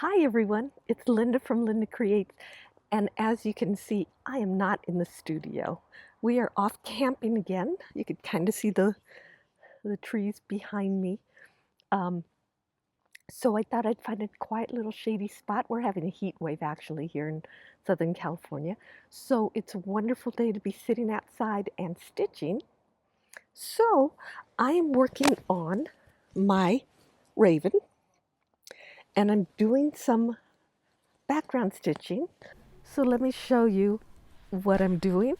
Hi everyone, it's Linda from LyndaCreates, and as you can see, I am not in the studio. We are off camping again. You could kind of see the trees behind me. Um, so I thought I'd find a quiet little shady spot. We're having a heat wave actually here in Southern California. So it's a wonderful day to be sitting outside and stitching. So I am working on my Raven, and I'm doing some background stitching. So let me show you what I'm doing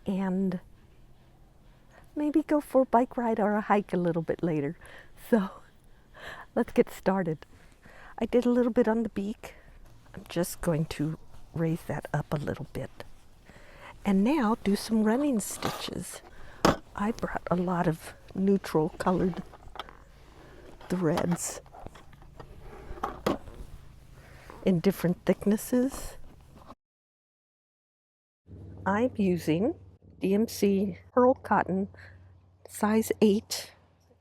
and maybe go for a bike ride or a hike a little bit later. So let's get started. I did a little bit on the beak. I'm just going to raise that up a little bit. And now do some running stitches. I brought a lot of neutral colored threads in different thicknesses. I'm using DMC Pearl Cotton size 8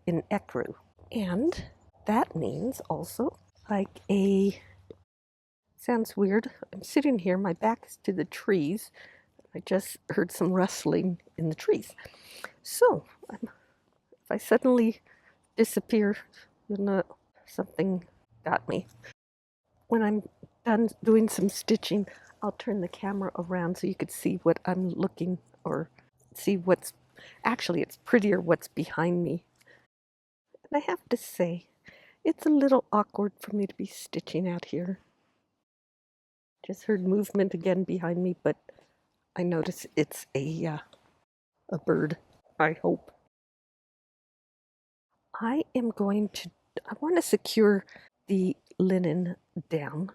in ecru. And that means also like sounds weird. I'm sitting here, my back is to the trees. I just heard some rustling in the trees. So if I suddenly disappear, you'll know something got me. When I'm done doing some stitching, I'll turn the camera around so you could see what I'm looking or see what's actually it's prettier what's behind me. And I have to say, it's a little awkward for me to be stitching out here. Just heard movement again behind me, but I notice it's a bird, I hope. I want to secure the linen down.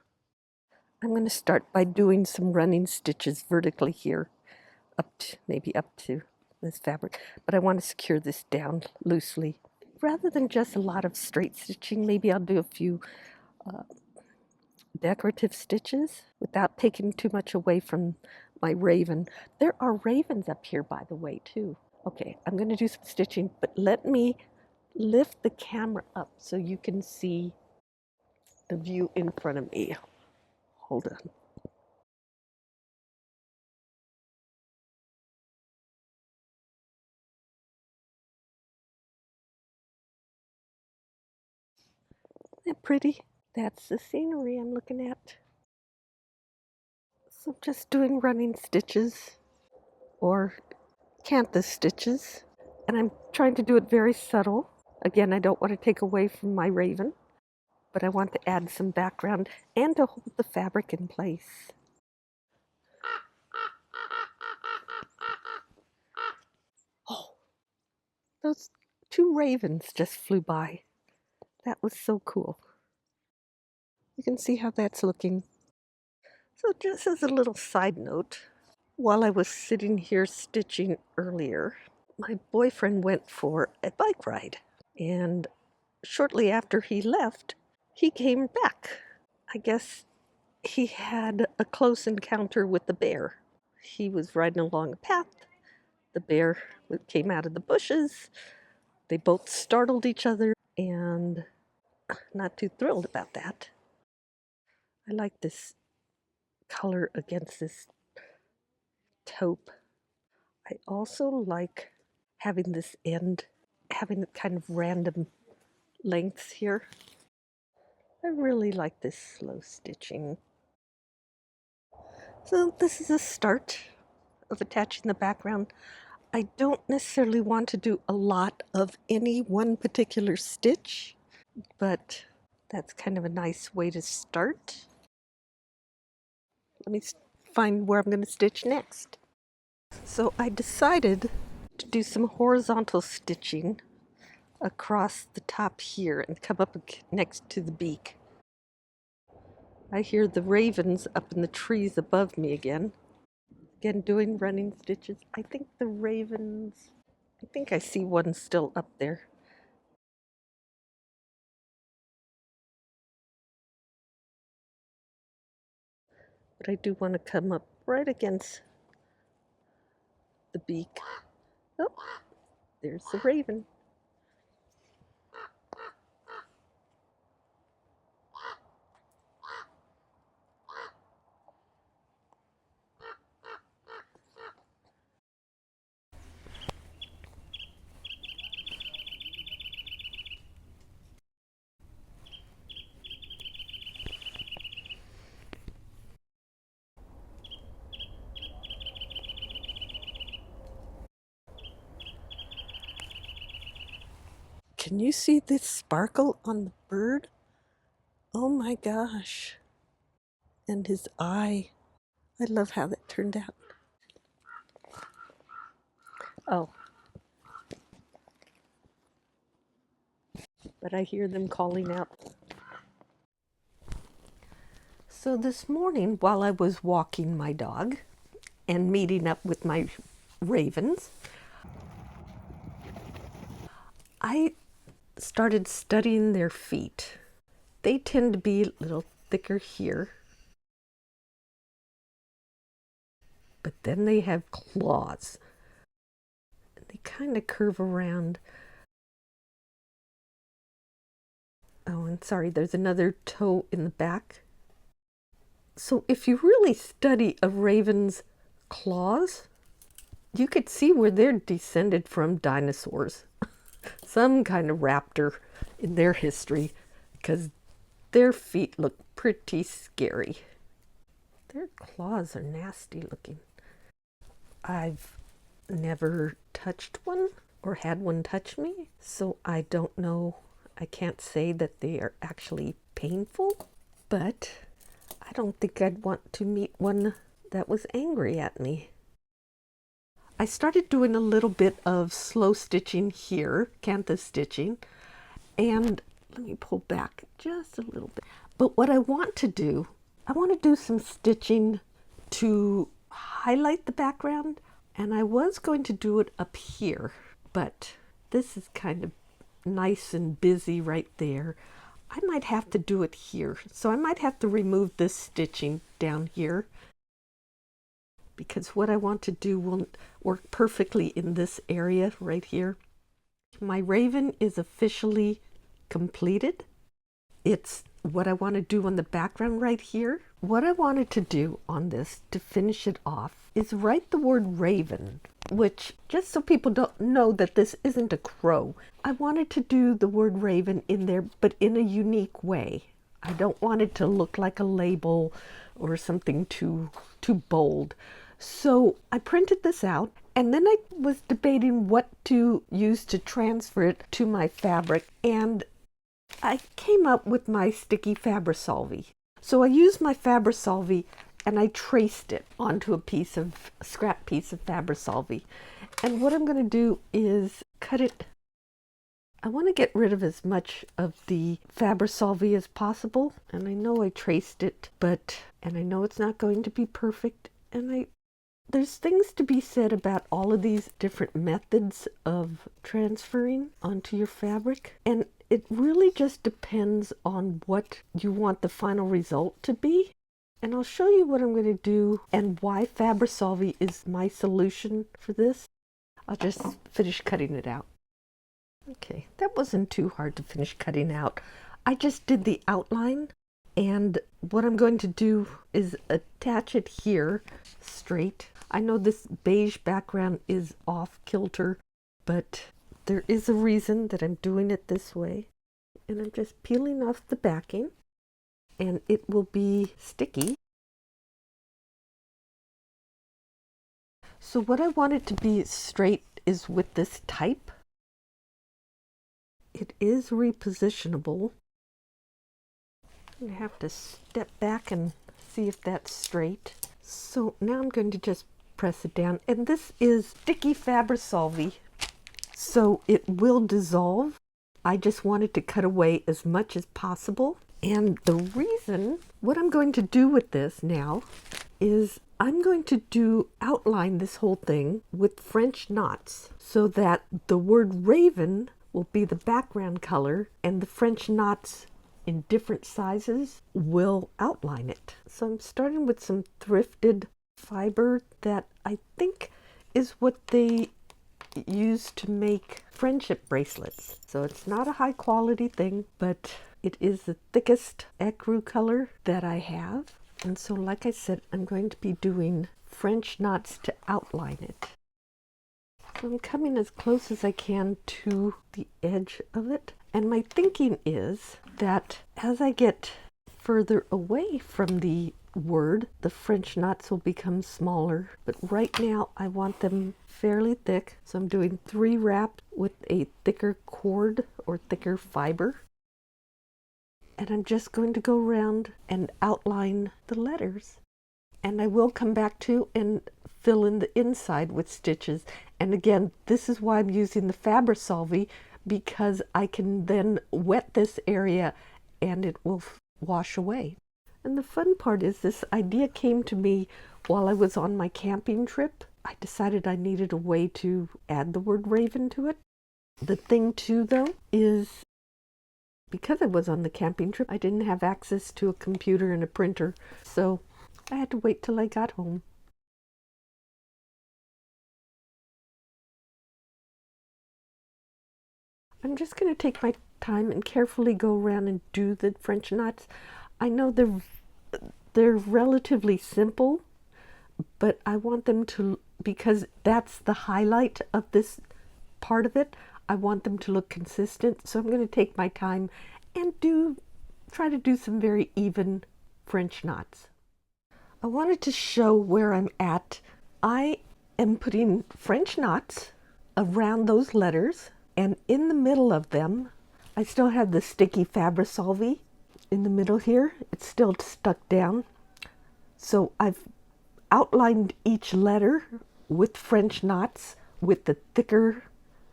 I'm going to start by doing some running stitches vertically here, maybe up to this fabric, but I want to secure this down loosely. Rather than just a lot of straight stitching, maybe I'll do a few decorative stitches without taking too much away from my raven. There are ravens up here, by the way, too. Okay, I'm going to do some stitching, but let me lift the camera up so you can see the view in front of me. Hold on. Isn't that pretty? That's the scenery I'm looking at. So just doing running stitches or canthus stitches, and I'm trying to do it very subtle. Again, I don't want to take away from my raven, but I want to add some background and to hold the fabric in place. Oh, those two ravens just flew by. That was so cool. You can see how that's looking. So just as a little side note, while I was sitting here stitching earlier, my boyfriend went for a bike ride. And shortly after he left, he came back. I guess he had a close encounter with the bear. He was riding along a path. The bear came out of the bushes. They both startled each other, and not too thrilled about that. I like this color against this taupe. I also like having this end, having kind of random lengths here. I really like this slow stitching. So this is a start of attaching the background. I don't necessarily want to do a lot of any one particular stitch, but that's kind of a nice way to start. Let me find where I'm going to stitch next. So I decided to do some horizontal stitching across the top here and come up next to the beak. I hear the ravens up in the trees above me again. Again, doing running stitches. I think the ravens, I think I see one still up there. But I do want to come up right against the beak. Oh, there's the raven. Can you see this sparkle on the bird? Oh my gosh. And his eye. I love how that turned out. Oh. But I hear them calling out. So this morning, while I was walking my dog and meeting up with my ravens, I started studying their feet. They tend to be a little thicker here, but then they have claws. They kind of curve around. Oh, and sorry, there's another toe in the back. So if you really study a raven's claws, you could see where they're descended from dinosaurs. Some kind of raptor in their history, because their feet look pretty scary. Their claws are nasty looking. I've never touched one or had one touch me, so I don't know. I can't say that they are actually painful, but I don't think I'd want to meet one that was angry at me. I started doing a little bit of slow stitching here, canthus stitching, and let me pull back just a little bit. But what I want to do some stitching to highlight the background, and I was going to do it up here, but this is kind of nice and busy right there. I might have to do it here, so I might have to remove this stitching down here, because what I want to do won't work perfectly in this area right here. My raven is officially completed. It's what I want to do on the background right here. What I wanted to do on this to finish it off is write the word raven, which, just so people don't know that this isn't a crow, I wanted to do the word raven in there, but in a unique way. I don't want it to look like a label or something too bold. So I printed this out, and then I was debating what to use to transfer it to my fabric, and I came up with my sticky Fabrisolve. So I used my Fabrisolve and I traced it onto a scrap piece of Fabrisolve. And what I'm going to do is cut it. I want to get rid of as much of the Fabrisolve as possible. And I know I traced it, and I know it's not going to be perfect. And there's things to be said about all of these different methods of transferring onto your fabric. And it really just depends on what you want the final result to be. And I'll show you what I'm going to do and why Fabrisolve is my solution for this. I'll just finish cutting it out. Okay, that wasn't too hard to finish cutting out. I just did the outline, and what I'm going to do is attach it here straight. I know this beige background is off kilter, but there is a reason that I'm doing it this way. And I'm just peeling off the backing, and it will be sticky. So what I want it to be straight is with this type. It is repositionable. I have to step back and see if that's straight. So now I'm going to just press it down, and this is sticky Fabrisolve, so it will dissolve. I just wanted to cut away as much as possible. And the reason, what I'm going to do with this now is I'm going to outline this whole thing with French knots, so that the word raven will be the background color and the French knots in different sizes will outline it. So I'm starting with some thrifted fiber that I think is what they use to make friendship bracelets. So it's not a high quality thing, but it is the thickest ecru color that I have. And so, like I said, I'm going to be doing French knots to outline it. So I'm coming as close as I can to the edge of it. And my thinking is that as I get further away from the word, the French knots will become smaller. But right now I want them fairly thick. So I'm doing 3 wraps with a thicker cord or thicker fiber. And I'm just going to go around and outline the letters. And I will come back to and fill in the inside with stitches. And again, this is why I'm using the Fabrisolve, because I can then wet this area and it will wash away. And the fun part is this idea came to me while I was on my camping trip. I decided I needed a way to add the word raven to it. The thing too though is because I was on the camping trip, I didn't have access to a computer and a printer, so I had to wait till I got home. I'm just going to take my time and carefully go around and do the French knots. I know they're relatively simple, but I want them to, because that's the highlight of this part of it, I want them to look consistent. So I'm going to take my time and try to do some very even French knots. I wanted to show where I'm at. I am putting French knots around those letters, and in the middle of them, I still have the sticky Fabrisolve in the middle here. It's still stuck down. So I've outlined each letter with French knots with the thicker,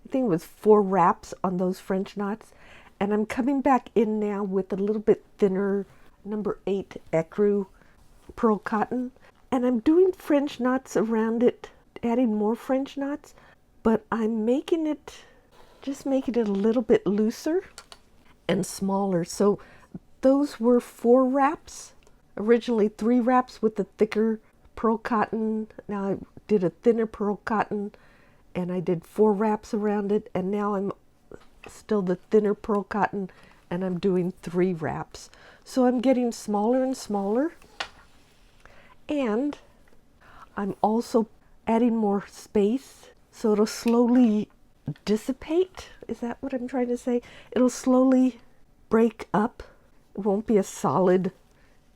I think it was 4 wraps on those French knots. And I'm coming back in now with a little bit thinner number 8 ecru pearl cotton. And I'm doing French knots around it, adding more French knots, but I'm making it a little bit looser and smaller. So those were 4 wraps. Originally 3 wraps with the thicker pearl cotton. Now I did a thinner pearl cotton and I did 4 wraps around it, and now I'm still the thinner pearl cotton and I'm doing 3 wraps. So I'm getting smaller and smaller, and I'm also adding more space so it'll slowly dissipate. Is that what I'm trying to say? It'll slowly break up. It won't be a solid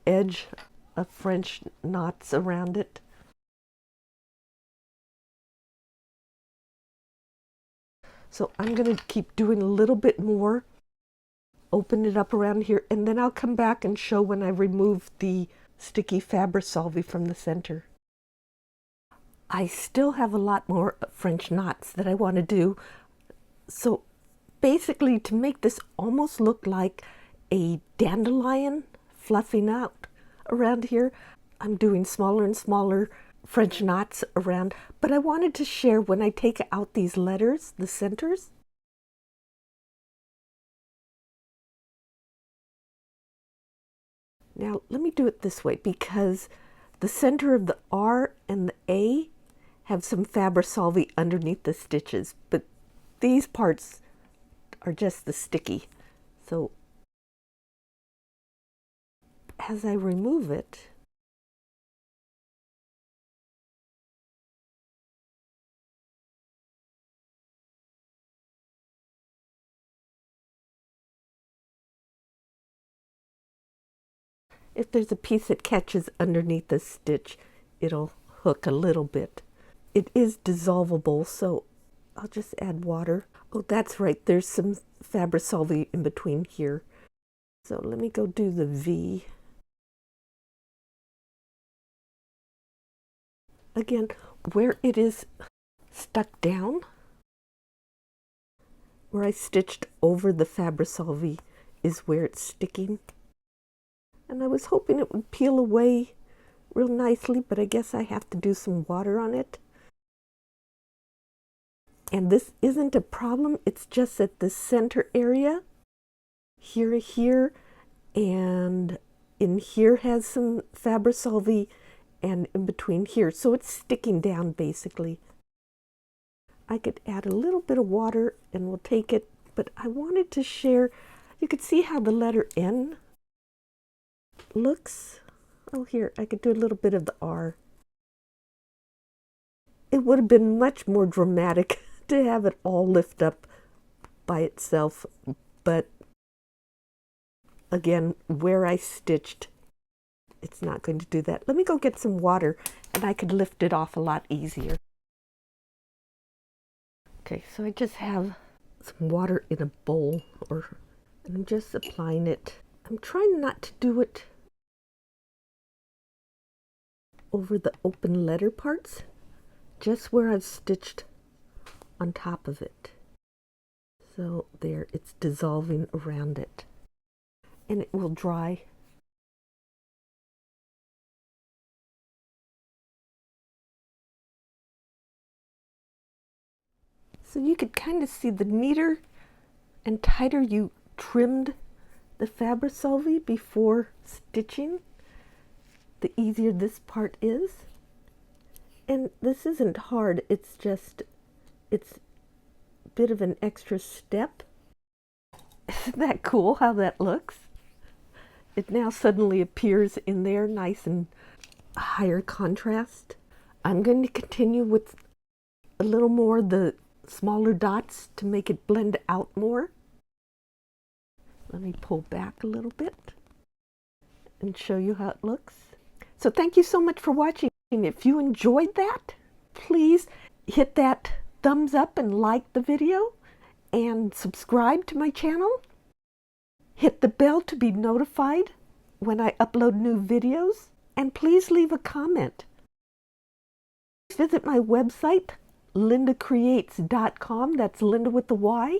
edge of French knots around it. So I'm going to keep doing a little bit more, open it up around here, and then I'll come back and show when I remove the sticky Fabrisolve from the center. I still have a lot more French knots that I want to do. So basically, to make this almost look like a dandelion fluffing out around here, I'm doing smaller and smaller French knots around. But I wanted to share when I take out these letters, the centers. Now let me do it this way, because the center of the R and the A have some Fabrisolve underneath the stitches, but these parts are just the sticky. So as I remove it, if there's a piece that catches underneath the stitch, it'll hook a little bit. It is dissolvable, so I'll just add water. Oh, that's right, there's some Fabrisolve in between here. So let me go do the V. Again, where it is stuck down, where I stitched over the Fabrisolve is where it's sticking. And I was hoping it would peel away real nicely, but I guess I have to do some water on it. And this isn't a problem, it's just that the center area, here, and in here has some Fabrisolve, and in between here. So it's sticking down basically. I could add a little bit of water and we'll take it, but I wanted to share, you could see how the letter N looks. Oh, here, I could do a little bit of the R. It would have been much more dramatic to have it all lift up by itself, but again, where I stitched it's not going to do that. Let me go get some water and I could lift it off a lot easier. Okay, so I just have some water in a bowl, and I'm just applying it. I'm trying not to do it over the open letter parts, just where I've stitched on top of it. So there, it's dissolving around it, and it will dry. So you could kind of see the neater and tighter you trimmed the fabric before stitching, the easier this part is. And this isn't hard, it's just, it's a bit of an extra step. Isn't that cool how that looks? It now suddenly appears in there nice and higher contrast. I'm going to continue with a little more of the smaller dots to make it blend out more. Let me pull back a little bit and show you how it looks. So thank you so much for watching. If you enjoyed that, please hit that thumbs up and like the video and subscribe to my channel. Hit the bell to be notified when I upload new videos, and please leave a comment. Visit my website, LyndaCreates.com, that's Linda with the Y,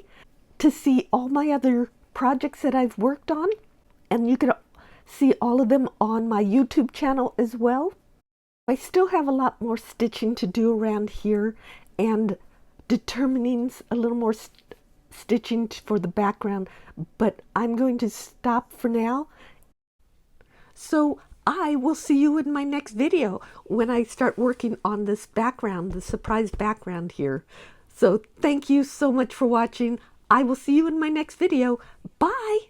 to see all my other projects that I've worked on, and you can see all of them on my YouTube channel as well. I still have a lot more stitching to do around here and determining a little more stitching for the background, but I'm going to stop for now. So I will see you in my next video when I start working on this background, the surprise background here. So thank you so much for watching. I will see you in my next video. Bye!